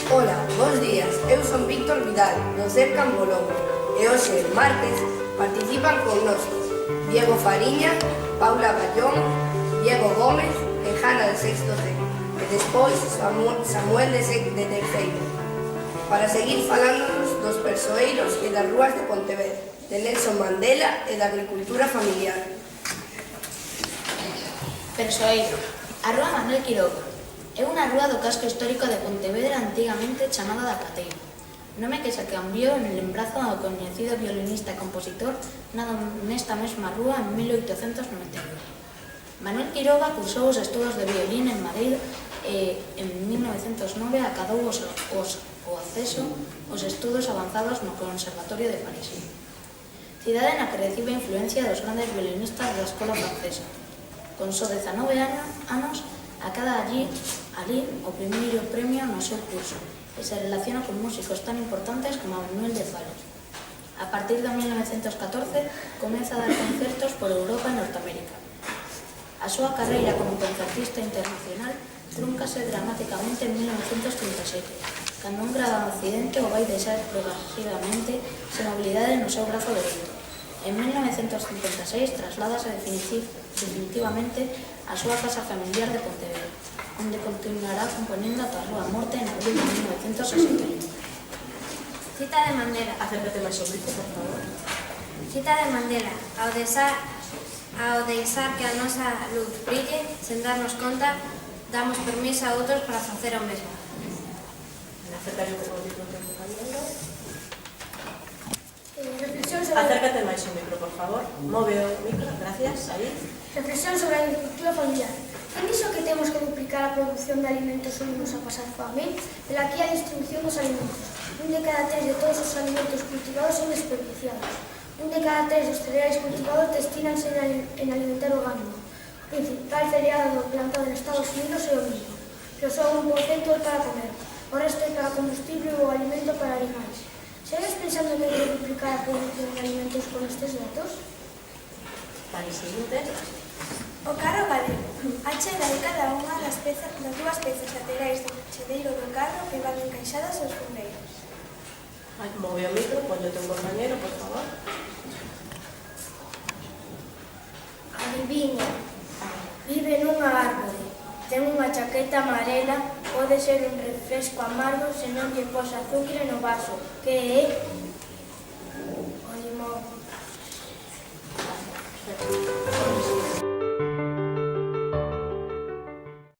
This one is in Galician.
Ola, bons días, eu son Víctor Vidal, do CEP Cambolongo, e hoxe, martes, participan connosco Diego Fariña, Paula Ballón, Diego Gómez e Jana de sexto C, e despois Samuel de terceiro, para seguir falándonos dos persoeiros e das rúas de Pontevedra, de Nelson Mandela e da agricultura familiar. Persoeiro. A rúa Manuel Quiroga é unha rúa do casco histórico de Pontevedra antigamente chamada da Cateira, nome que se cambiou en lembranza ao coñecido violinista e compositor nado nesta mesma rúa en 1892. Manuel Quiroga cursou os estudos de violín en Madrid e en 1909 acadou o acceso aos estudos avanzados no Conservatorio de París, cidade na que recibe a influencia dos grandes violinistas da escola francesa. Con só 19 anos, acada allí o primeiro premio no seu curso e se relaciona con músicos tan importantes como Manuel de Falla. A partir de 1914 comeza a dar concertos por Europa e Norteamérica. A súa carreira como concertista internacional trúncase dramáticamente en 1937, cando un grave accidente o vai deixar progresivamente sen mobilidade no seu brazo dereito. En 1956 trasládase definitivamente á súa casa familiar de Pontevedra, onde continuará componendo ata a súa morte en abril de 1961. Cita de Mandela. Acércate máis ao micro, por favor. Cita de Mandela. Ao deixar que a nosa luz brille, sen darnos conta, damos permiso a outros para facer o mesmo. Acércate un pouco ao micro, compañero. Reflexión sobre Acércate máis ao micro, por favor. Move o micro, gracias. Aí. reflexión sobre a agricultura familiar. Quen dixo que temos que duplicar a produción de alimentos ou imos a pasar fame? Vela aquí a distribución dos alimentos. Un de cada 3 de todos os alimentos cultivados son desperdiciados. Un de cada 3 dos cereais cultivados destinanse en alimentar o gando. O principal cereal plantado en Estados Unidos é o millo, pero só 1% é para comer. O resto é para combustible ou alimento para animais. Segues pensando que hai que duplicar a produción de alimentos con estes datos? Vale, seguinte. O carro galego. A chega de cada unha das dúas pezas laterais do chedeiro do carro que van encaixadas aos fundeiros. Move o micro, ponle o teu compañero, por favor. Adivinha, vive nunha árbore, ten unha chaqueta amarela, pode ser un refresco amargo se non lle pos azúcar no vaso, que é o limón.